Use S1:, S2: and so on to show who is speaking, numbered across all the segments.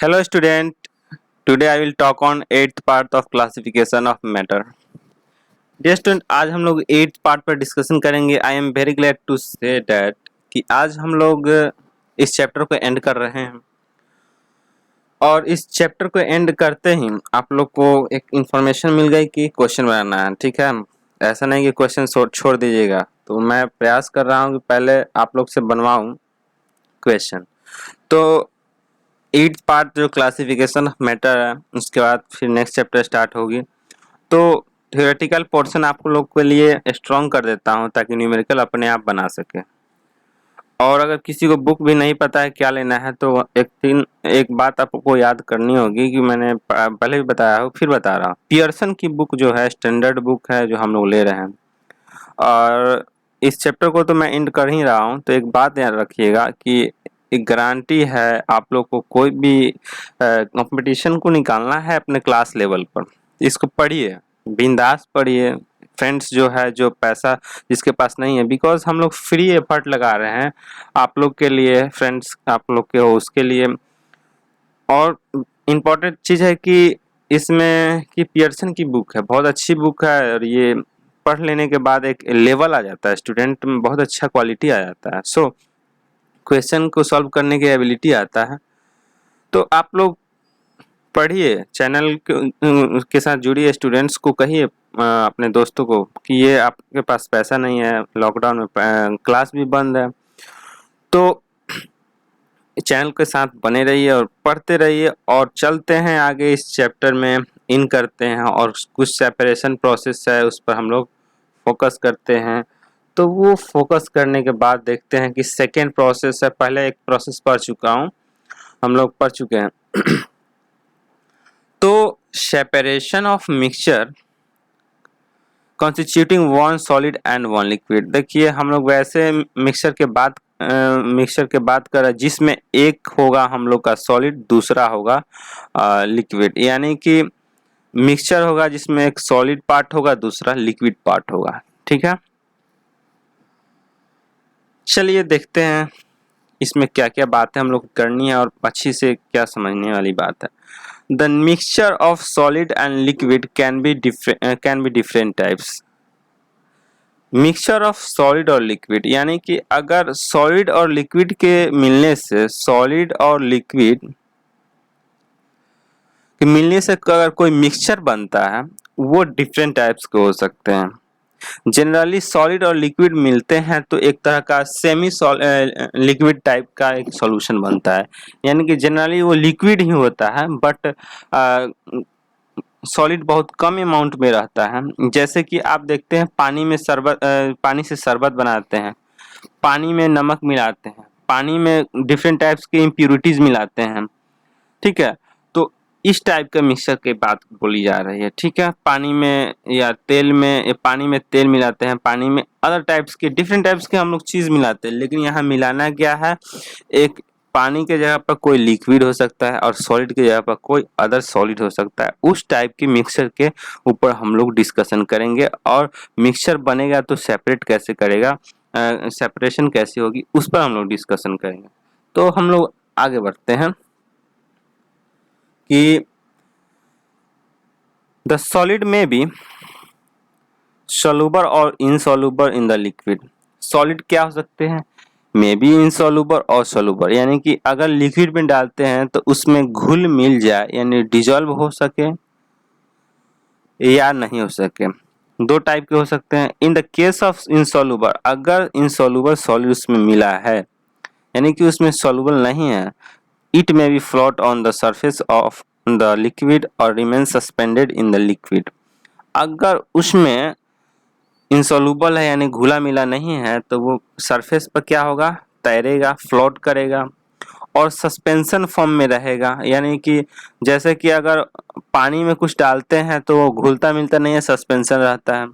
S1: Hello student, today I will talk on 8th part of classification of matter. Dear student, आज हम लोग 8th part पर discussion करेंगे. I am very glad to say that कि आज हम लोग इस चैप्टर को एंड कर रहे हैं और इस चैप्टर को एंड करते ही आप लोग को एक इन्फॉर्मेशन मिल गई कि क्वेश्चन बनाना है. ठीक है, ऐसा नहीं कि क्वेश्चन छोड़ दीजिएगा. तो मैं प्रयास कर रहा हूँ कि पहले आप लोग से बनवाऊँ क्वेश्चन. तो 8th पार्ट जो क्लासिफिकेशन ऑफ मैटर है, उसके बाद फिर नेक्स्ट चैप्टर स्टार्ट होगी. तो थ्योरेटिकल पोर्शन आप लोग के लिए स्ट्रॉन्ग कर देता हूँ ताकि न्यूमेरिकल अपने आप बना सके. और अगर किसी को बुक भी नहीं पता है क्या लेना है तो एक बात आपको याद करनी होगी कि मैंने पहले भी बताया हो, फिर बता रहा हूँ. पियर्सन की बुक जो है स्टैंडर्ड बुक है जो हम लोग ले रहे हैं. और इस चैप्टर को तो मैं एंड कर ही रहा हूँ. तो एक बात याद रखिएगा कि एक गारंटी है आप लोग को कोई भी कंपटीशन को निकालना है अपने क्लास लेवल पर. इसको पढ़िए, बिंदास पढ़िए. फ्रेंड्स जो है, जो पैसा जिसके पास नहीं है, बिकॉज हम लोग फ्री एफर्ट लगा रहे हैं आप लोग के लिए, फ्रेंड्स आप लोग के हो उसके लिए. और इम्पोर्टेंट चीज़ है कि इसमें कि पियर्सन की बुक है, बहुत अच्छी बुक है. और ये पढ़ लेने के बाद एक लेवल आ जाता है स्टूडेंट में, बहुत अच्छा क्वालिटी आ जाता है. सो क्वेश्चन को सॉल्व करने की एबिलिटी आता है. तो आप लोग पढ़िए, चैनल के साथ जुड़िए, स्टूडेंट्स को कहिए अपने दोस्तों को कि ये आपके पास पैसा नहीं है, लॉकडाउन में क्लास भी बंद है. तो चैनल के साथ बने रहिए और पढ़ते रहिए. और चलते हैं आगे इस चैप्टर में, इन करते हैं और कुछ सेपरेशन प्रोसेस है उस पर हम लोग फोकस करते हैं. तो वो फोकस करने के बाद देखते हैं कि सेकेंड प्रोसेस है. पहले एक प्रोसेस पढ़ चुका हूँ, हम लोग पढ़ चुके हैं. तो separation of mixture constituting one solid and one liquid. देखिए हम लोग वैसे मिक्सचर के बात कर रहे हैं जिसमें एक होगा हम लोग का सॉलिड, दूसरा होगा लिक्विड. यानी कि मिक्सचर होगा जिसमें एक सॉलिड पार्ट होगा, दूसरा लिक्विड पार्ट होगा. ठीक है, चलिए देखते हैं इसमें क्या क्या बातें हम लोग करनी है और अच्छी से क्या समझने वाली बात है. The mixture of solid and liquid can be different types. Mixture of solid और लिक्विड यानी कि अगर सॉलिड और लिक्विड के मिलने से, अगर कोई मिक्सचर बनता है वो डिफरेंट टाइप्स के हो सकते हैं. जनरली सॉलिड और लिक्विड मिलते हैं तो एक तरह का सेमी लिक्विड टाइप का एक सॉल्यूशन बनता है. यानी कि जनरली वो लिक्विड ही होता है बट सॉलिड बहुत कम अमाउंट में रहता है. जैसे कि आप देखते हैं पानी से शरबत बनाते हैं, पानी में नमक मिलाते हैं, पानी में डिफरेंट टाइप्स के इम्प्यूरिटीज मिलाते हैं. ठीक है, तो इस टाइप के मिक्सचर की बात बोली जा रही है. ठीक है, पानी में या पानी में तेल मिलाते हैं, पानी में अदर टाइप्स के डिफरेंट टाइप्स के हम लोग चीज़ मिलाते हैं. लेकिन यहाँ मिलाना क्या है, एक पानी के जगह पर कोई लिक्विड हो सकता है और सॉलिड की जगह पर कोई अदर सॉलिड हो सकता है. उस टाइप की मिक्सचर के ऊपर हम लोग डिस्कशन करेंगे. और मिक्सचर बनेगा तो सेपरेट कैसे करेगा, सेपरेशन कैसे होगी, उस पर हम लोग डिस्कशन करेंगे. तो हम लोग आगे बढ़ते हैं कि द सॉलिड में बी soluble और insoluble in the liquid. Solid क्या हो सकते हैं, मे बी इनसॉल्युबल और सॉल्युबल. यानी कि अगर लिक्विड में डालते हैं तो उसमें घुल मिल जाए, यानी डिजॉल्व हो सके या नहीं हो सके. दो टाइप के हो सकते हैं. In the case of insoluble, अगर इनसॉल्युबल सॉलिड उसमें मिला है यानी कि उसमें सॉल्युबल नहीं है, it may be float on the surface of the liquid और remain suspended in the liquid. अगर उसमें इनसॉल्युबल है यानी घुला मिला नहीं है तो वो सरफेस पर क्या होगा, तैरेगा, फ्लोट करेगा और सस्पेंशन फॉर्म में रहेगा. यानी कि जैसे कि अगर पानी में कुछ डालते हैं तो वो घुलता मिलता नहीं है, सस्पेंशन रहता है.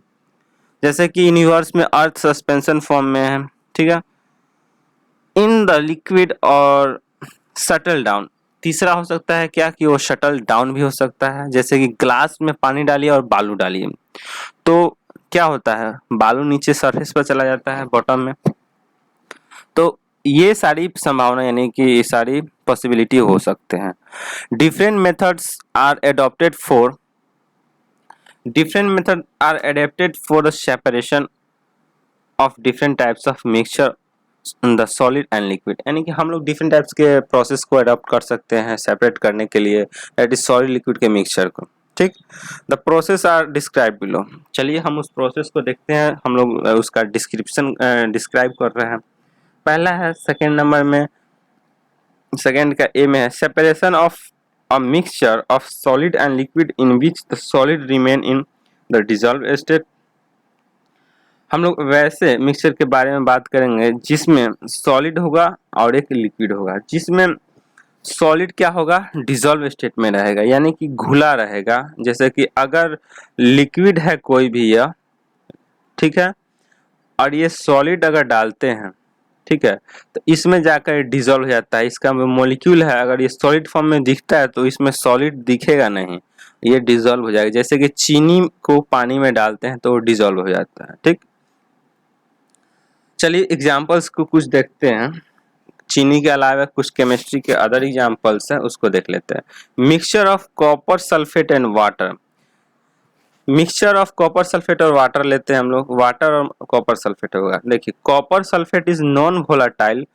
S1: जैसे कि यूनिवर्स में अर्थ सस्पेंशन फॉर्म में है. ठीक है, इन द लिक्विड और शटल डाउन. तीसरा हो सकता है क्या कि वो शटल डाउन भी हो सकता है. जैसे कि ग्लास में पानी डालिए और बालू डालिए तो क्या होता है, बालू नीचे सरफेस पर चला जाता है, बॉटम में. तो ये सारी संभावना यानी कि ये सारी पॉसिबिलिटी हो सकते हैं। Different methods are adopted for the separation of different types of mixture in the solid and liquid, यानी कि हम लोग डिफरेंट टाइप्स के प्रोसेस को अडॉप्ट कर सकते हैं सेपरेट करने के लिए, दैट इज सॉलिड लिक्विड के मिक्सचर को। ठीक, the process are describe below. चलिए हम उस प्रोसेस को देखते हैं, हम लोग उसका डिस्क्रिप्शन डिस्क्राइब कर रहे हैं। पहला है सेकेंड नंबर में, सेकेंड का ए में है separation of a mixture of solid and liquid in which the solid remain in the dissolve state. हम लोग वैसे मिक्सचर के बारे में बात करेंगे जिसमें सॉलिड होगा और एक लिक्विड होगा, जिसमें सॉलिड क्या होगा, डिजॉल्व स्टेट में रहेगा, यानी कि घुला रहेगा। जैसे कि अगर लिक्विड है कोई भी यह, ठीक है, और ये सॉलिड अगर डालते हैं, ठीक है, तो इसमें जाकर डिजॉल्व हो जाता है। इसका मॉलिक्यूल है, अगर ये सॉलिड फॉर्म में दिखता है तो इसमें सॉलिड दिखेगा नहीं, ये डिजॉल्व हो जाएगा। जैसे कि चीनी को पानी में डालते हैं तो वो डिजॉल्व हो जाता है। ठीक, चलिए एग्जाम्पल्स को कुछ देखते हैं। चीनी के अलावा कुछ केमिस्ट्री के अदर एग्जाम्पल्स हैं, उसको देख लेते हैं। Mixture of copper sulphate and water. Mixture of copper sulphate और वाटर लेते हैं हम लोग, वाटर और कॉपर सल्फेट होगा। देखिए copper sulphate is non volatile.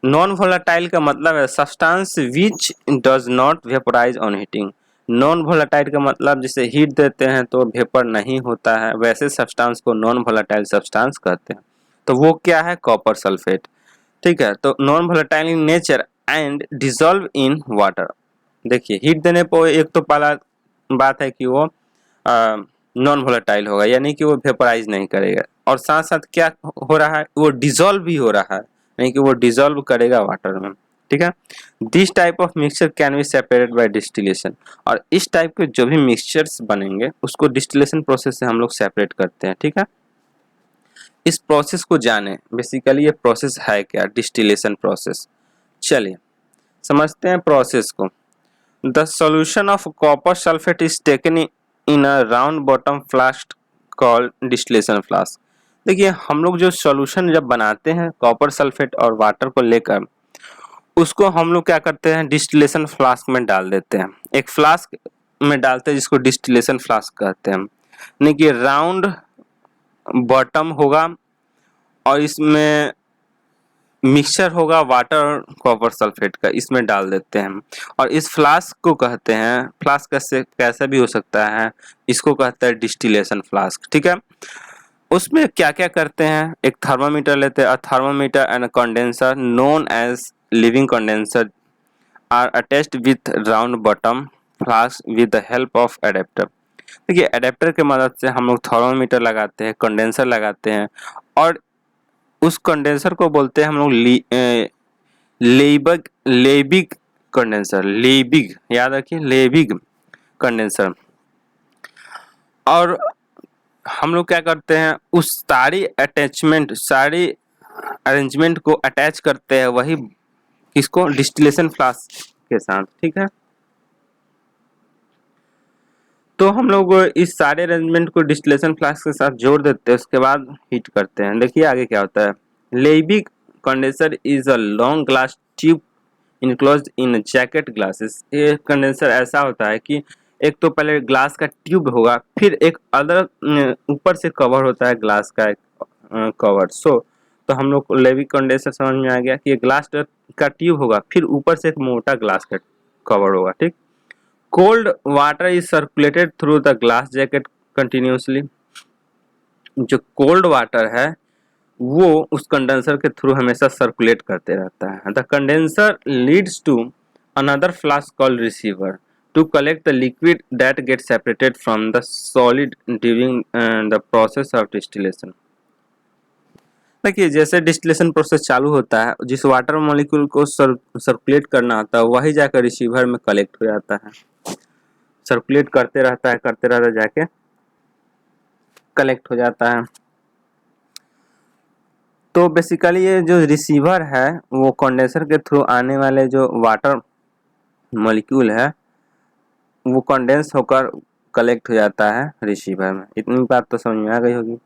S1: Non volatile का मतलब है substance which does not vaporise on heating. Non volatile का मतलब जैसे हीट देते हैं तो वेपर नहीं होता है, वैसे सब्सटेंस को नॉन वोलाटाइल सब्सटेंस कहते हैं। तो वो क्या है, कॉपर सल्फेट। ठीक है, तो non volatile in nature and dissolve in water. देखिए हीट देने पर एक तो पहला बात है कि वो नॉन वोलेटाइल होगा, यानी कि वो वेपराइज नहीं करेगा, और साथ साथ क्या हो रहा है, वो डिजॉल्व भी हो रहा है, यानी कि वो डिजॉल्व करेगा वाटर में। ठीक है, this type of mixture can be separated by distillation. और इस टाइप के जो भी मिक्सचर्स बनेंगे उसको डिस्टिलेशन प्रोसेस से हम लोग सेपरेट करते हैं। ठीक है, इस प्रोसेस को जाने, बेसिकली ये प्रोसेस है क्या, डिस्टिलेशन प्रोसेस। चलिए समझते हैं प्रोसेस को। The solution of copper sulphate is taken in a round bottom flask called distillation flask. देखिए हम लोग जो सॉल्यूशन जब बनाते हैं कॉपर सल्फेट और वाटर को लेकर, उसको हम लोग क्या करते हैं, डिस्टिलेशन फ्लास्क में डाल देते हैं। एक फ्लास्क में डालते हैं जिसको डिस्टिलेशन फ्लास्क कहते हैं, यानी कि राउंड बॉटम होगा और इसमें मिक्सचर होगा वाटर और कॉपर सल्फेट का, इसमें डाल देते हैं। और इस फ्लास्क को कहते हैं, फ्लास्क कैसे भी हो सकता है, इसको कहते हैं डिस्टिलेशन फ्लास्क। ठीक है, उसमें क्या क्या करते हैं, एक थर्मामीटर लेते हैं, thermometer and condenser known as Liebig condenser are attached with round bottom flask with the help of adapter. देखिए एडेप्टर के मदद से हम लोग थर्मामीटर लगाते हैं, कंडेंसर लगाते हैं, और उस कंडेंसर को बोलते हैं हम लोग लेबिग कंडेंसर। लेबिग याद रखिए, लेबिग कंडेंसर। और हम लोग क्या करते हैं, उस सारी अटैचमेंट, सारी अरेंजमेंट को अटैच करते हैं, वही इसको डिस्टिलेशन फ्लास्क के साथ। ठीक है, तो हम लोग इस सारे अरेंजमेंट को डिस्टिलेशन फ्लास्क के साथ जोड़ देते हैं, उसके बाद हीट करते हैं। देखिए आगे क्या होता है। Liebig condenser is a long glass tube enclosed in jacket glasses. ये कंडेंसर ऐसा होता है कि एक तो पहले ग्लास का ट्यूब होगा, फिर एक अदर ऊपर से कवर होता है ग्लास का एक कवर। तो हम लोग को लेबिग कंडेंसर समझ में आ गया कि ये ग्लास का ट्यूब होगा, फिर ऊपर से एक मोटा ग्लास का कवर होगा। ठीक, cold water is circulated through the glass jacket continuously. जो कोल्ड वाटर है वो उस कंडेंसर के थ्रू हमेशा सर्कुलेट करते रहता है। The condenser leads to another flask called receiver to collect the liquid that get separated from the solid during the process of distillation. देखिए जैसे डिस्टिलेशन प्रोसेस चालू होता है, जिस वाटर मॉलिक्यूल को सर्कुलेट करना होता है वही जाकर रिसीवर में कलेक्ट हो जाता है, सर्कुलेट करते रहता है, जाके कलेक्ट हो जाता है। तो बेसिकली ये जो रिसीवर है वो कंडेंसर के थ्रू आने वाले जो वाटर मॉलिक्यूल है वो कंडेंस होकर कलेक्ट हो जाता है रिसीवर में। इतनी बात तो समझ में आ गई होगी।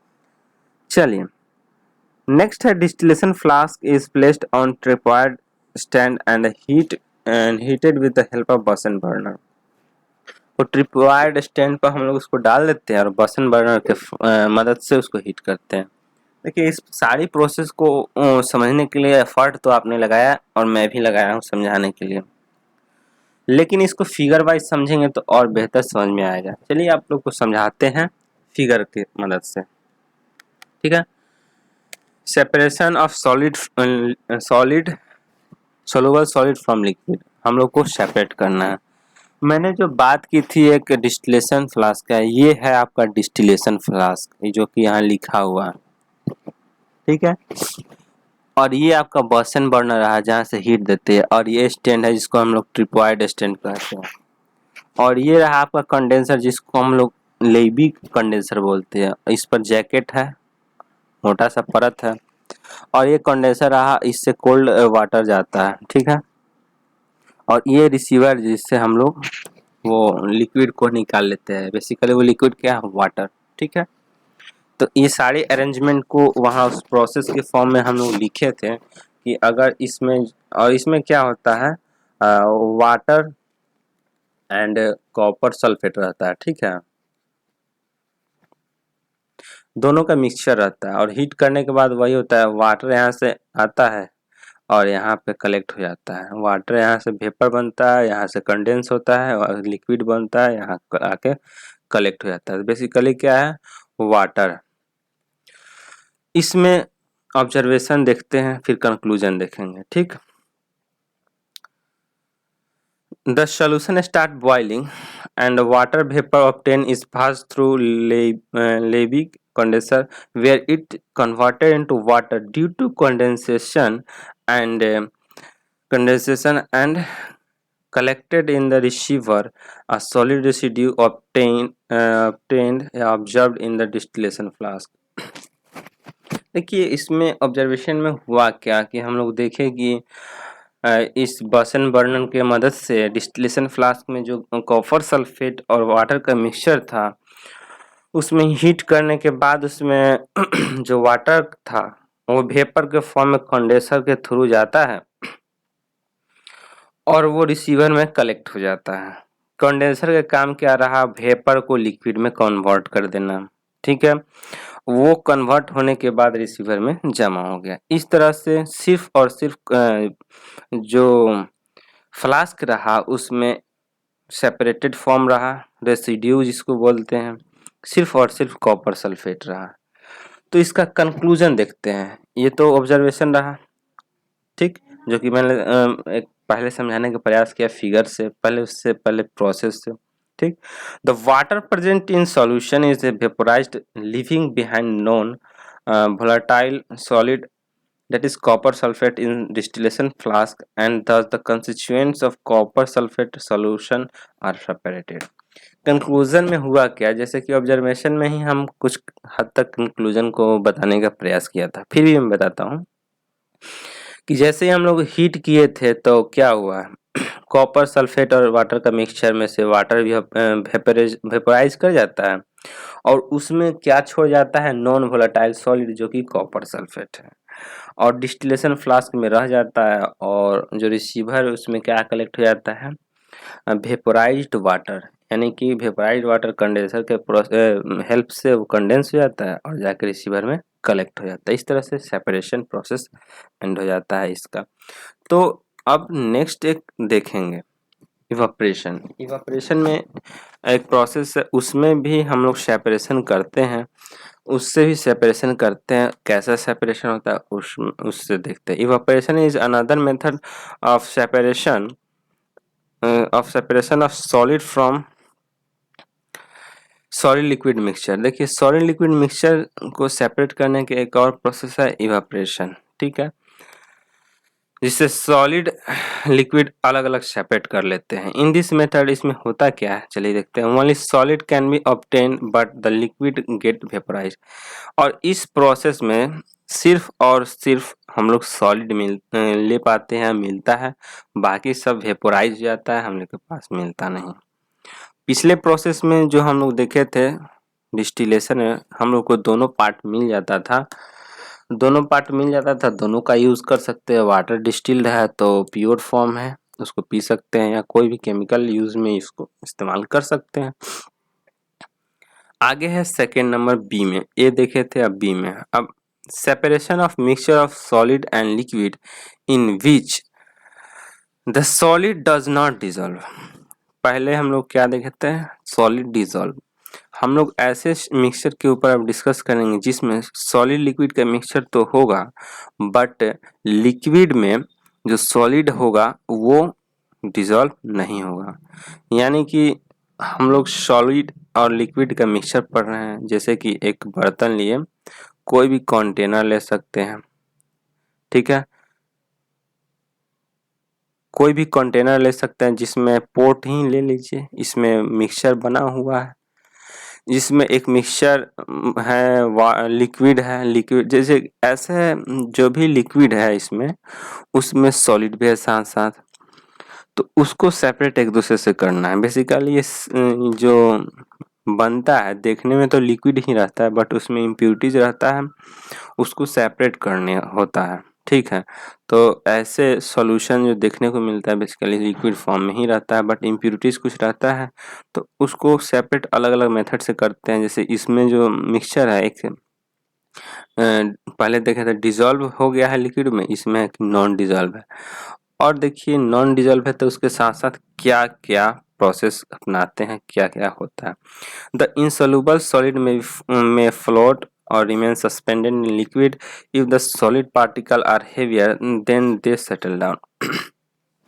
S1: चलिए नेक्स्ट है distillation flask is placed on tripod stand and heated with the help of Bunsen burner. तो ट्रिपॉइड स्टैंड पर हम लोग उसको डाल देते हैं और बर्सन बर्नर के मदद से उसको हीट करते हैं। देखिए इस सारी प्रोसेस को समझने के लिए एफर्ट तो आपने लगाया और मैं भी लगाया हूँ समझाने के लिए, लेकिन इसको फिगर वाइज समझेंगे तो और बेहतर समझ में आएगा। चलिए आप लोग को समझाते हैं फिगर की मदद से, ठीक है। Separation of solid soluble solid from liquid, हम लोग को सेपरेट करना है। मैंने जो बात की थी एक डिस्टिलेशन फ्लास्क का, ये है आपका डिस्टिलेशन फ्लास्क जो कि यहाँ लिखा हुआ है, ठीक है। और ये आपका बर्सन बर्नर रहा जहाँ से हीट देते हैं, और ये स्टैंड है जिसको हम लोग ट्रिपॉइड स्टैंड कहते हैं। और ये रहा आपका कंडेंसर जिसको हम लोग लेबी कंडेंसर बोलते हैं। इस पर जैकेट है, मोटा सा परत है, और ये कंडेंसर रहा, इससे कोल्ड वाटर जाता है, ठीक है। और ये रिसीवर जिससे हम लोग वो लिक्विड को निकाल लेते हैं, बेसिकली वो लिक्विड क्या है, वाटर, ठीक है। तो ये सारे अरेंजमेंट को वहाँ उस प्रोसेस के फॉर्म में हम लोग लिखे थे कि अगर इसमें, और इसमें क्या होता है, वाटर एंड कॉपर सल्फेट रहता है, ठीक है, दोनों का मिक्सचर रहता है। और हीट करने के बाद वही होता है, वाटर यहाँ से आता है और यहाँ पे कलेक्ट हो जाता है। वाटर यहाँ से वेपर बनता है, यहाँ से कंडेंस होता है और लिक्विड बनता है, यहाँ आके कलेक्ट हो जाता है। बेसिकली क्या है, वाटर। इसमें ऑब्जर्वेशन देखते हैं फिर कंक्लूजन देखेंगे, ठीक। The solution start boiling and water vapor obtained is passed through Lebesgue condenser where it converted into water due to and condensation and collected in the receiver. A solid residue obtained observed in the distillation flask. देखिए इसमें observation में हुआ क्या कि हम लोग देखें कि इस बर्सन बर्नर के मदद से डिस्टिलेशन फ्लास्क में जो कॉपर सल्फेट और वाटर का मिक्सचर था उसमें हीट करने के बाद उसमें जो वाटर था वो वेपर के फॉर्म में कंडेंसर के थ्रू जाता है और वो रिसीवर में कलेक्ट हो जाता है। कंडेंसर का काम क्या रहा, वेपर को लिक्विड में कन्वर्ट कर देना, ठीक है। वो कन्वर्ट होने के बाद रिसीवर में जमा हो गया। इस तरह से सिर्फ और सिर्फ जो फ्लास्क रहा उसमें सेपरेटेड फॉर्म रहा, रेसिड्यू जिसको बोलते हैं, सिर्फ और सिर्फ कॉपर सल्फेट रहा। तो इसका कंक्लूजन देखते हैं। ये तो ऑब्जर्वेशन रहा, ठीक, जो कि मैंने एक पहले समझाने का प्रयास किया फिगर से पहले, उससे पहले प्रोसेस से, ठीक। The water present in solution is vaporised leaving behind non volatile solid, that is copper sulfate in distillation flask, and thus the constituents of copper sulfate solution are separated. Conclusion में हुआ क्या, जैसे कि observation में ही हम कुछ हद तक कंक्लूजन को बताने का प्रयास किया था, फिर भी मैं बताता हूँ कि जैसे ही हम लोग हीट किए थे तो क्या हुआ, कॉपर सल्फेट और वाटर का मिक्सचर में से वाटर भी वेपोराइज कर जाता है और उसमें क्या छोड़ जाता है, नॉन वोलेटाइल सॉलिड जो कि कॉपर सल्फेट है, और डिस्टिलेशन फ्लास्क में रह जाता है। और जो रिसीवर उसमें क्या कलेक्ट हो जाता है, वेपोराइज्ड वाटर, यानी कि वेपोराइज्ड वाटर कंडेंसर के हेल्प से वो कंडेंस हो जाता है और जाकर रिसीवर में कलेक्ट हो जाता है। इस तरह से सेपरेशन प्रोसेस एंड हो जाता है इसका। तो अब नेक्स्ट एक देखेंगे इवापोरेशन। इवापोरेशन में एक प्रोसेस है, उसमें भी हम लोग सेपरेशन करते हैं, उससे भी सेपरेशन करते हैं। कैसा सेपरेशन होता है उससे देखते हैं। Evaporation is another method of separation of solid from solid liquid mixture. देखिए सॉलिड लिक्विड मिक्सचर को सेपरेट करने के एक और प्रोसेस है इवापोरेशन, ठीक है, जिससे सॉलिड लिक्विड अलग अलग सेपरेट कर लेते हैं। इन दिस मेथड इसमें होता क्या है, चलिए देखते हैं। Only solid can be obtain but the liquid get vaporise. और इस प्रोसेस में सिर्फ और सिर्फ हम लोग सॉलिड ले पाते हैं, मिलता है, बाकी सब वेपोराइज हो जाता है, हम लोग के पास मिलता नहीं। पिछले प्रोसेस में जो हम लोग देखे थे डिस्टिलेशन में, हम लोग को दोनों पार्ट मिल जाता था, दोनों पार्ट मिल जाता था, दोनों का यूज़ कर सकते हैं। वाटर डिस्टिल्ड है तो प्योर फॉर्म है, उसको पी सकते हैं, या कोई भी केमिकल यूज में इसको इस्तेमाल कर सकते हैं। आगे है सेकेंड नंबर बी में, ए देखे थे, अब बी में। अब separation of mixture of solid and liquid in which the solid does not dissolve. पहले हम लोग क्या देखे थे, सॉलिड डिजॉल्व। हम लोग ऐसे मिक्सचर के ऊपर अब डिस्कस करेंगे जिसमें सॉलिड लिक्विड का मिक्सचर तो होगा, बट लिक्विड में जो सॉलिड होगा वो डिजॉल्व नहीं होगा। यानी कि हम लोग सॉलिड और लिक्विड का मिक्सचर पढ़ रहे हैं। जैसे कि एक बर्तन लिए, कोई भी कंटेनर ले सकते हैं, ठीक है, कोई भी कंटेनर ले सकते हैं, जिसमें पोर्ट ही ले लीजिए, इसमें मिक्सचर बना हुआ है, जिसमें एक मिक्सचर है, लिक्विड है, लिक्विड जैसे ऐसे जो भी लिक्विड है इसमें, उसमें सॉलिड भी है साथ साथ, तो उसको सेपरेट एक दूसरे से करना है। बेसिकली ये जो बनता है देखने में तो लिक्विड ही रहता है, बट उसमें इम्प्यूरिटीज रहता है, उसको सेपरेट करने होता है, ठीक है। तो ऐसे सॉल्यूशन जो देखने को मिलता है बेसिकली लिक्विड फॉर्म में ही रहता है, बट इम्प्यूरिटीज कुछ रहता है, तो उसको सेपरेट अलग अलग मेथड से करते हैं। जैसे इसमें जो मिक्सचर है, एक पहले देखे थे डिजॉल्व हो गया है लिक्विड में, इसमें नॉन डिजॉल्व है। और देखिए नॉन डिजॉल्व है तो उसके साथ साथ क्या क्या प्रोसेस अपनाते हैं, क्या क्या होता है। द इनसॉल्युबल सॉलिड में float or remain suspended in liquid if the solid particle are heavier then they settle down।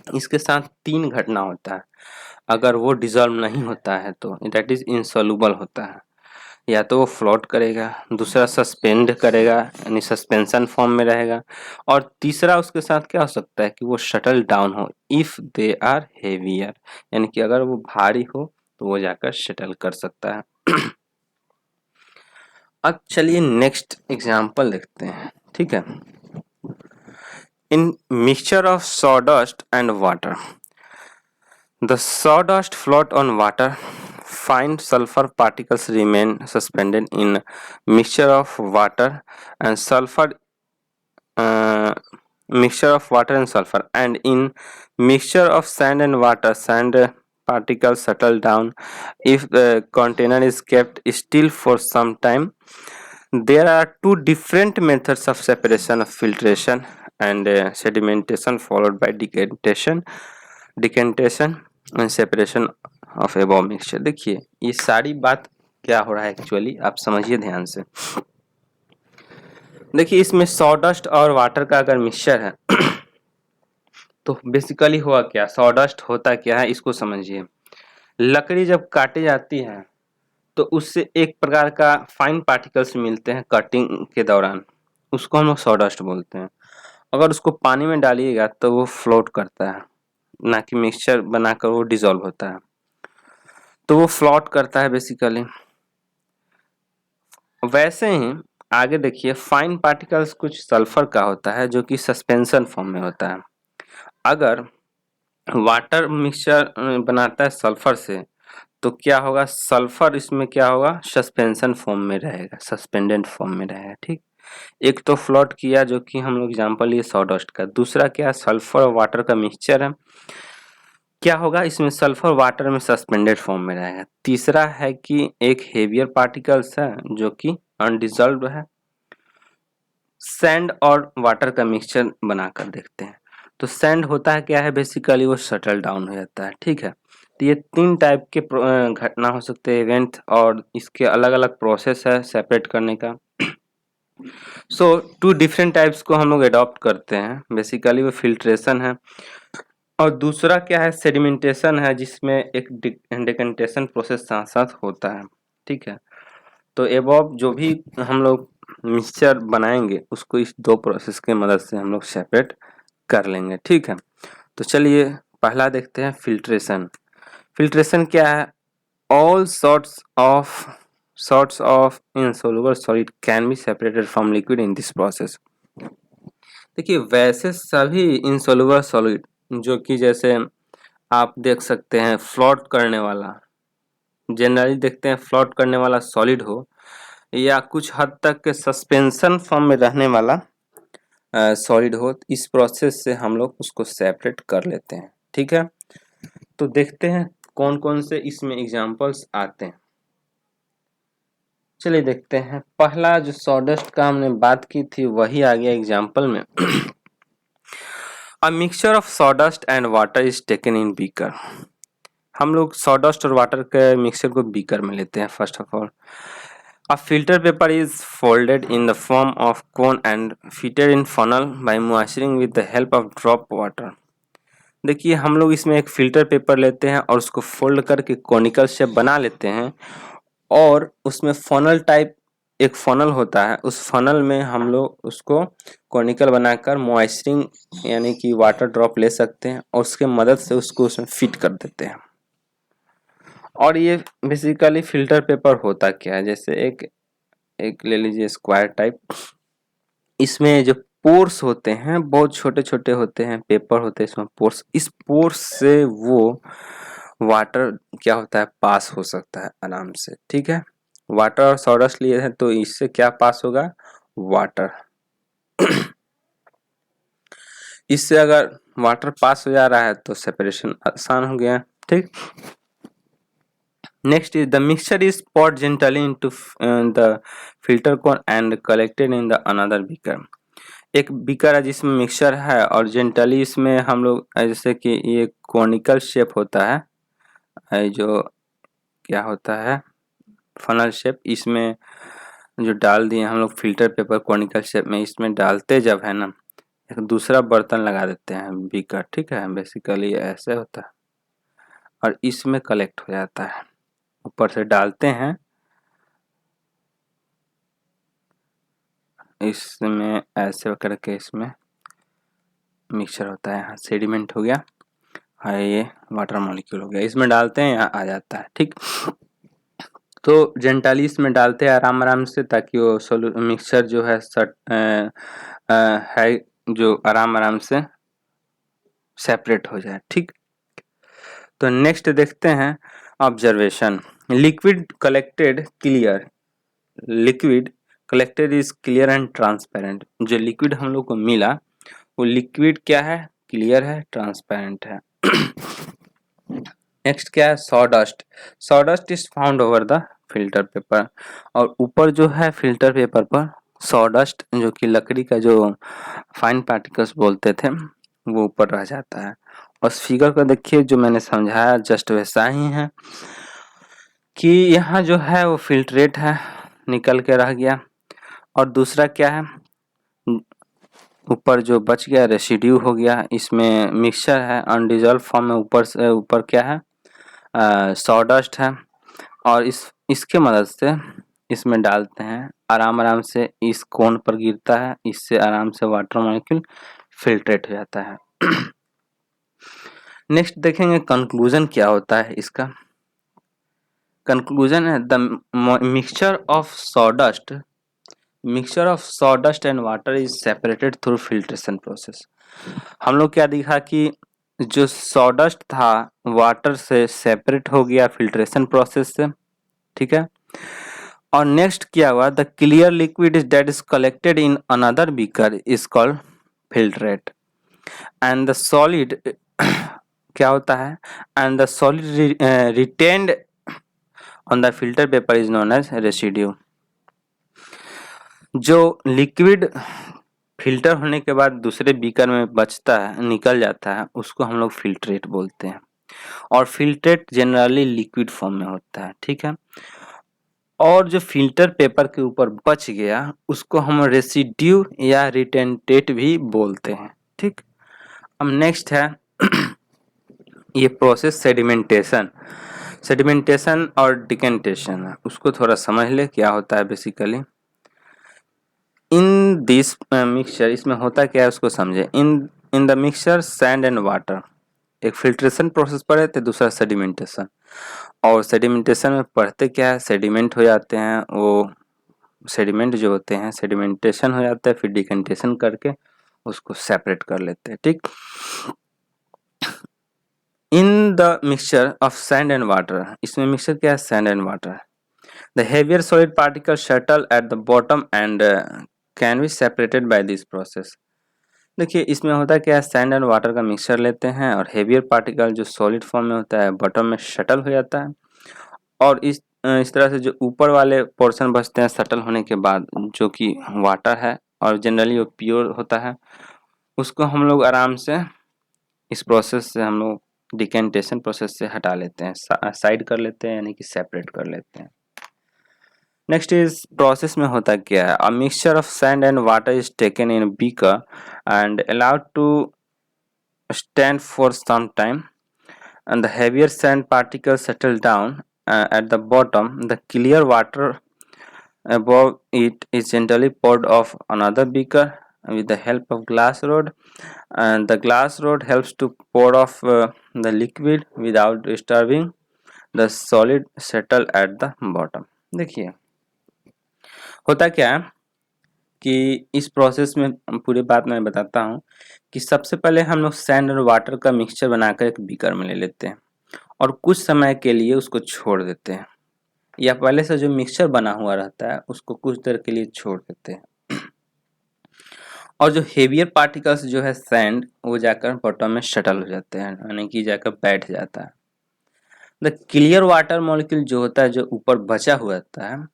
S1: इसके साथ तीन घटना होता है। अगर वो डिजॉल्व नहीं होता है तो दैट इज इनसॉल्युबल होता है, या तो वो फ्लोट करेगा, दूसरा सस्पेंड करेगा यानी सस्पेंशन फॉर्म में रहेगा, और तीसरा उसके साथ क्या हो सकता है कि वो शटल डाउन हो इफ दे आर हेवियर, यानी कि अगर वो भारी हो तो वो जाकर शटल कर सकता है। अब चलिए नेक्स्ट एग्जांपल देखते हैं, ठीक है। इन mixture of sawdust and water, the sawdust float on water, fine sulfur particles remain suspended in mixture of water and sulfur, uh, mixture of water and sulfur, and in mixture of sand and water, sand particles settle down if the container is kept still for some time. There are two different methods of separation of filtration and sedimentation followed by decantation and separation of above mixture। देखिए ये सारी बात क्या हो रहा है actually, आप समझिए ध्यान से। देखिए इसमें सॉडस्ट और वाटर का अगर मिक्सचर है तो बेसिकली हुआ क्या, सॉडस्ट होता क्या है इसको समझिए। लकड़ी जब काटी जाती है तो उससे एक प्रकार का फाइन पार्टिकल्स मिलते हैं कटिंग के दौरान, उसको हम लोग सॉडस्ट बोलते हैं। अगर उसको पानी में डालिएगा तो वो फ्लोट करता है, ना कि मिक्सचर बनाकर वो डिसॉल्व होता है, तो वो फ्लोट करता है बेसिकली। वैसे ही आगे देखिए फाइन पार्टिकल्स कुछ सल्फर का होता है जो कि सस्पेंशन फॉर्म में होता है। अगर वाटर मिक्सचर बनाता है सल्फर से तो क्या होगा, सल्फर इसमें क्या होगा, सस्पेंशन फॉर्म में रहेगा, सस्पेंडेड फॉर्म में रहेगा, ठीक। एक तो फ्लोट किया जो कि हम लोग एग्जांपल लिए सॉडस्ट का, दूसरा क्या सल्फर और वाटर का मिक्सचर है, क्या होगा इसमें सल्फर वाटर में सस्पेंडेड फॉर्म में रहेगा। तीसरा है कि एक हेवियर पार्टिकल्स है जो कि अनडिजॉल्व्ड है। सैंड और वाटर का मिक्सचर बनाकर देखते हैं तो सैंड होता है क्या है, बेसिकली वो शटल डाउन हो जाता है, ठीक है। तो ये तीन टाइप के घटना हो सकते हैं इवेंट, और इसके अलग अलग प्रोसेस है सेपरेट करने का। सो टू डिफरेंट टाइप्स को हम लोग अडॉप्ट करते हैं, बेसिकली वो फिल्ट्रेशन है और दूसरा क्या है सेडिमेंटेशन है, जिसमें एक डिकेंटेशन प्रोसेस साथ साथ होता है, ठीक है। तो एबव जो भी हम लोग मिक्सचर बनाएंगे उसको इस दो प्रोसेस के मदद से हम लोग सेपरेट कर लेंगे, ठीक है। तो चलिए पहला देखते हैं फिल्ट्रेशन। फिल्ट्रेशन क्या है, all sorts of insoluble solid can be separated from liquid in this process। देखिए वैसे सभी insoluble solid जो कि जैसे आप देख सकते हैं फ्लोट करने वाला, जनरली देखते हैं फ्लोट करने वाला सॉलिड हो या कुछ हद तक के सस्पेंशन फॉर्म में रहने वाला सॉलिड हो, इस प्रोसेस से हम लोग उसको सेपरेट कर लेते हैं। ठीक है, तो देखते हैं कौन कौन से इसमें एग्जांपल्स आते हैं। चलिए देखते हैं। पहला जो सॉडस्ट का हमने बात की थी वही आ गया एग्जांपल में। अ mixture of sawdust and water is taken in beaker. हम लोग सॉडस्ट और वाटर के मिक्सचर को बीकर में लेते हैं। First of all, a filter paper is folded in the form of cone and fitted in funnel by moistening with the help of drop water। देखिए हम लोग इसमें एक फिल्टर पेपर लेते हैं और उसको फोल्ड करके कॉनिकल शेप बना लेते हैं और उसमें फनल टाइप एक फनल होता है, उस फनल में हम लोग उसको कॉनिकल बनाकर मॉइस्चरिंग यानी कि वाटर ड्रॉप ले सकते हैं और उसके मदद से उसको उसमें फिट कर देते हैं। और ये बेसिकली फिल्टर पेपर होता क्या है, जैसे एक ले लीजिए स्क्वायर टाइप, इसमें जो पोर्स होते हैं बहुत छोटे छोटे होते हैं, पेपर होते हैं इसमें पोर्स, इस पोर्स से वो वाटर क्या होता है पास हो सकता है आराम से। ठीक है, वाटर और सॉडस्ट लिए हैं तो इससे क्या पास होगा, वाटर। इससे अगर वाटर पास हो जा रहा है तो सेपरेशन आसान हो गया। ठीक, next is the mixture is poured gently into the filter cone and collected in the another beaker। एक बीकर है जिसमें मिक्सचर है और जेंटली इसमें हम लोग जैसे कि ये कॉनिकल शेप होता है, जो क्या होता है फनल शेप, इसमें जो डाल दिए हम लोग फिल्टर पेपर कॉनिकल शेप में, इसमें डालते जब है ना एक दूसरा बर्तन लगा देते हैं बीकर। ठीक है, बेसिकली ऐसे होता है और इसमें कलेक्ट हो जाता है, ऊपर से डालते हैं इसमें ऐसे करके, इसमें मिक्सचर होता है, यहाँ सेडिमेंट हो गया है, ये वाटर मॉलिक्यूल हो गया, इसमें डालते हैं यहाँ आ जाता है। ठीक, तो जेंटली इसमें डालते हैं आराम आराम से ताकि वो मिक्सचर जो है है जो आराम आराम से सेपरेट हो जाए। ठीक, तो नेक्स्ट देखते हैं observation. Liquid collected clear, liquid collected is clear and transparent. जो लिक्विड हम लोग को मिला वो लिक्विड क्या है, क्लियर है, ट्रांसपेरेंट है। नेक्स्ट क्या है, sawdust. Sawdust is found over the filter paper, और ऊपर जो है फिल्टर पेपर पर सॉडस्ट जो कि लकड़ी का जो फाइन पार्टिकल्स बोलते थे वो ऊपर रह जाता है। और फिगर को देखिए जो मैंने समझाया जस्ट वैसा ही है कि यहाँ जो है वो फिल्ट्रेट है, निकल के रह गया, और दूसरा क्या है ऊपर जो बच गया रेसिड्यू हो गया, इसमें मिक्सचर है अनडिजॉल्व फॉर्म में, ऊपर से ऊपर क्या है सॉडस्ट है, और इसके मदद से इसमें डालते हैं आराम आराम से, इस कोन पर गिरता है, इससे आराम से वाटर मॉलिक्यूल फिल्ट्रेट हो जाता है। नेक्स्ट देखेंगे कंक्लूजन क्या होता है इसका। कंक्लूजन है the mixture of sawdust and water is separated through filtration process. हम लोग क्या दिखा कि जो सॉडस्ट था वाटर से सेपरेट हो गया फिल्ट्रेशन प्रोसेस से। ठीक है, और नेक्स्ट क्या हुआ, the clear liquid is that is collected in another beaker is called filtrate, and the solid क्या होता है, and the solid retained on the filter paper is known as residue. जो लिक्विड फिल्टर होने के बाद दूसरे बीकर में बचता है, निकल जाता है, उसको हम लोग फिल्ट्रेट बोलते हैं, और फिल्ट्रेट जनरली लिक्विड फॉर्म में होता है। ठीक है, और जो फिल्टर पेपर के ऊपर बच गया उसको हम रेसिड्यू या रिटेंटेट भी बोलते हैं। ठीक, अब नेक्स्ट है ये प्रोसेस सेडिमेंटेशन और डिकेंटेशन है, उसको थोड़ा समझ ले क्या होता है। बेसिकली इन दिस मिक्सचर, इसमें होता क्या है उसको समझे। In the mixture sand and water, एक फिल्ट्रेशन प्रोसेस पढ़े थे, दूसरा सेडिमेंटेशन, और सेडिमेंटेशन में पढ़ते क्या है, सेडिमेंट हो जाते हैं, वो सेडिमेंट जो होते हैं सेडिमेंटेशन हो जाता है, फिर डिकेंटेशन करके उसको सेपरेट कर लेते हैं। ठीक, in the mixture of sand and water, इसमें मिक्सचर क्या है, sand and water. The heavier solid particles settle at the bottom and can be separated by this process. देखिए इसमें होता क्या है, सैंड एंड वाटर का मिक्सचर लेते हैं और हेवियर पार्टिकल जो सॉलिड फॉर्म में होता है बॉटम में शटल हो जाता है, और इस तरह से जो ऊपर वाले पोर्शन बचते हैं सटल होने के बाद, जो कि वाटर है और जनरली वो प्योर होता है, उसको हम लोग आराम से इस प्रोसेस से हम लोग डिकेंटेशन प्रोसेस से हटा लेते हैं, साइड कर लेते हैं, यानी कि सेपरेट कर लेते हैं। नेक्स्ट इज प्रोसेस में होता क्या है, a mixture of sand and water is taken in beaker and allowed to stand for some time, and the heavier sand particles settle down at the bottom. The clear water above it is gently poured off another beaker with the help of glass rod, and the glass rod helps to pour off the liquid without disturbing the solid settle at the bottom. देखिए होता क्या है कि इस process में पूरी बात मैं बताता हूँ कि सबसे पहले हम लोग सैंड और वाटर का मिक्सचर बनाकर एक बीकर में ले लेते हैं और कुछ समय के लिए उसको छोड़ देते हैं, या पहले से जो मिक्सचर बना हुआ रहता है उसको कुछ देर के लिए छोड़ देते हैं, और जो हेवियर पार्टिकल्स जो है सैंड वो जाकर बॉटम में शटल हो जाते हैं, यानी कि जाकर बैठ जाता है। द क्लियर वाटर मॉलिक्यूल जो होता है, जो ऊपर बचा हुआ रहता है,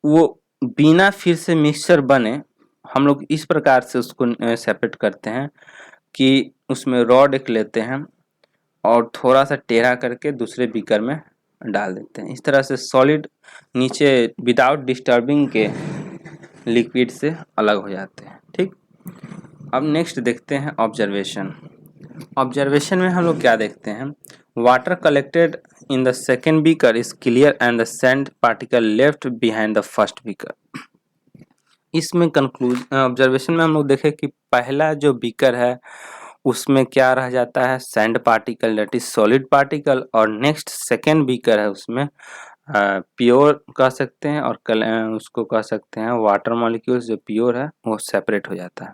S1: वो बिना फिर से मिक्सचर बने हम लोग इस प्रकार से उसको सेपरेट करते हैं कि उसमें रॉड एक लेते हैं और थोड़ा सा टेढ़ा करके दूसरे बीकर में डाल देते हैं। इस तरह से सॉलिड नीचे विदाउट डिस्टर्बिंग के लिक्विड से अलग हो जाते हैं। ठीक, अब नेक्स्ट देखते हैं ऑब्जर्वेशन। ऑब्जर्वेशन में हम लोग क्या देखते हैं, water collected in the second beaker is clear and the sand particle left behind the first beaker. इसमें कंक्लूजन ऑब्जर्वेशन में हम लोग देखें कि पहला जो बीकर है उसमें क्या रह जाता है, sand particle, that is solid particle, और नेक्स्ट सेकेंड बीकर है उसमें प्योर कह सकते हैं और उसको कह सकते हैं वाटर मॉलिक्यूल्स जो प्योर है वो सेपरेट हो जाता है।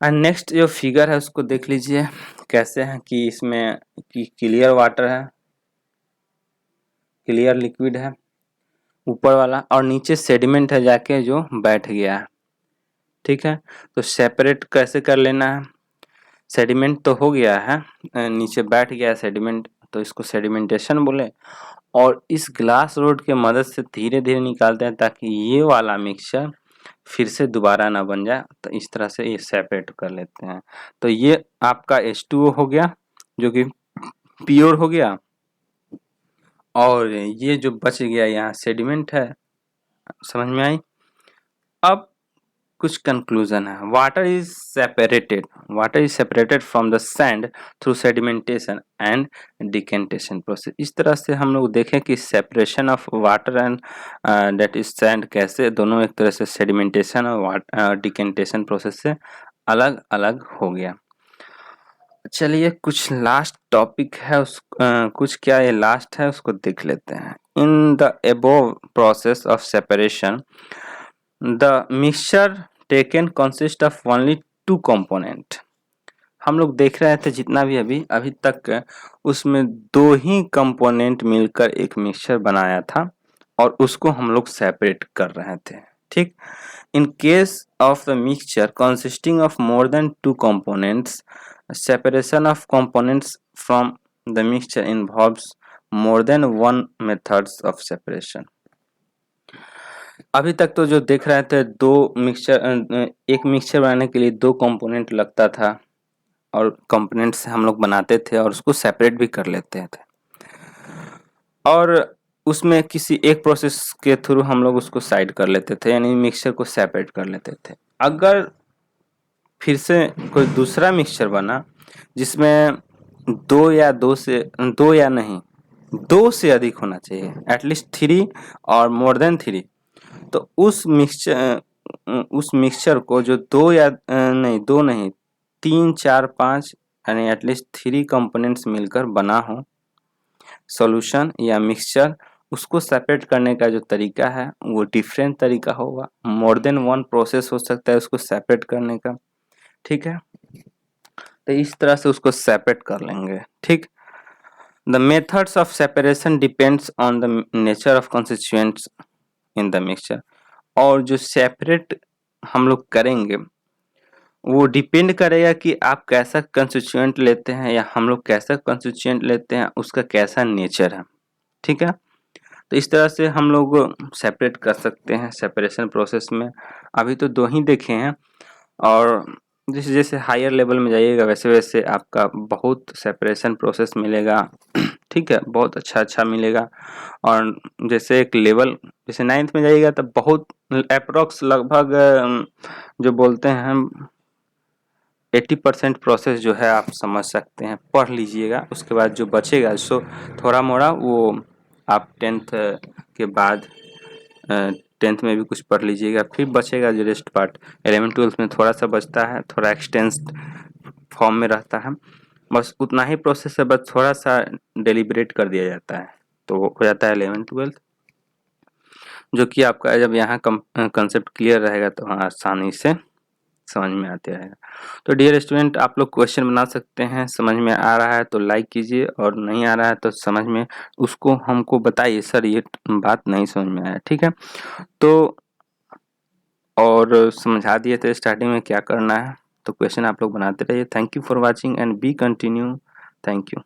S1: एंड नेक्स्ट जो फिगर है उसको देख लीजिए कैसे है कि इसमें कि क्लियर वाटर है, क्लियर लिक्विड है ऊपर वाला, और नीचे सेडिमेंट है जाके जो बैठ गया है। ठीक है, तो सेपरेट कैसे कर लेना है, सेडिमेंट तो हो गया है, नीचे बैठ गया है सेडिमेंट, तो इसको सेडिमेंटेशन बोले, और इस ग्लास रोड के मदद से धीरे धीरे निकालते हैं ताकि ये वाला मिक्सचर फिर से दोबारा ना बन जाए, तो इस तरह से ये सेपरेट कर लेते हैं। तो ये आपका H2O हो गया जो कि प्योर हो गया, और ये जो बच गया यहाँ सेडिमेंट है। समझ में आई? अब कुछ कंक्लूजन है। Water is separated from the sand through sedimentation and decantation process. इस तरह से हम लोग देखें कि separation of water and that is sand कैसे दोनों एक तरह से सेडिमेंटेशन और डिकेंटेशन प्रोसेस से अलग अलग हो गया। चलिए कुछ लास्ट टॉपिक है कुछ क्या ये लास्ट है उसको देख लेते हैं। In the above process of separation the mixture taken consist of only 2 component. हम लोग देख रहे थे जितना भी अभी तक उसमें 2 ही कंपोनेंट मिलकर एक मिक्सचर बनाया था और उसको हम लोग सेपरेट कर रहे थे। ठीक, in case of the mixture consisting of more than 2 components, separation of components from the mixture involves more than one methods of separation। अभी तक तो जो देख रहे थे एक मिक्सचर बनाने के लिए 2 कंपोनेंट लगता था और कंपोनेंट से हम लोग बनाते थे और उसको सेपरेट भी कर लेते थे, और उसमें किसी एक प्रोसेस के थ्रू हम लोग उसको साइड कर लेते थे, यानी मिक्सचर को सेपरेट कर लेते थे। अगर फिर से कोई दूसरा मिक्सचर बना जिसमें 2 से अधिक होना चाहिए, एटलीस्ट 3 और मोर देन 3, तो उस मिक्सचर को जो 2 नहीं 3 4 5 यानी एटलीस्ट 3 कंपोनेंट्स मिलकर बना हो सॉल्यूशन या मिक्सचर, उसको सेपरेट करने का जो तरीका है वो डिफरेंट तरीका होगा। मोर देन 1 प्रोसेस हो सकता है उसको सेपरेट करने का। ठीक है, तो इस तरह से उसको सेपरेट कर लेंगे। ठीक, the methods of separation depends on the nature of constituents in the mixture. और जो सेपरेट हम लोग करेंगे वो डिपेंड करेगा कि आप कैसा कंस्टिट्यूएंट लेते हैं या हम लोग कैसा कंस्टिट्यूएंट लेते हैं, उसका कैसा नेचर है। ठीक है, तो इस तरह से हम लोग सेपरेट कर सकते हैं सेपरेशन प्रोसेस में। अभी तो दो ही देखे हैं, और जैसे जैसे हायर लेवल में जाइएगा वैसे वैसे आपका बहुत सेपरेशन प्रोसेस मिलेगा। ठीक है, बहुत अच्छा मिलेगा। और जैसे एक लेवल जैसे 9th में जाइएगा तब बहुत अप्रोक्स लगभग जो बोलते हैं हम 80% प्रोसेस जो है आप समझ सकते हैं, पढ़ लीजिएगा। उसके बाद जो बचेगा सो थोड़ा मोड़ा वो आप 10th के बाद 10th में भी कुछ पढ़ लीजिएगा, फिर बचेगा जो रेस्ट पार्ट 11th 12th में थोड़ा सा बचता है, थोड़ा एक्सटेंस्ड फॉर्म में रहता है। बस उतना ही प्रोसेस है, बस थोड़ा सा डेलिब्रेट कर दिया जाता है तो हो जाता है 11th 12th, जो कि आपका जब यहाँ कंसेप्ट क्लियर रहेगा तो आसानी से समझ में आते रहेगा। तो डियर स्टूडेंट, आप लोग क्वेश्चन बना सकते हैं, समझ में आ रहा है तो लाइक कीजिए, और नहीं आ रहा है तो समझ में उसको हमको बताइए, सर ये बात नहीं समझ में आया। ठीक है, तो और समझा दिए थे स्टार्टिंग में क्या करना है, तो क्वेश्चन आप लोग बनाते रहिए। Thank you for watching and B continue. Thank you.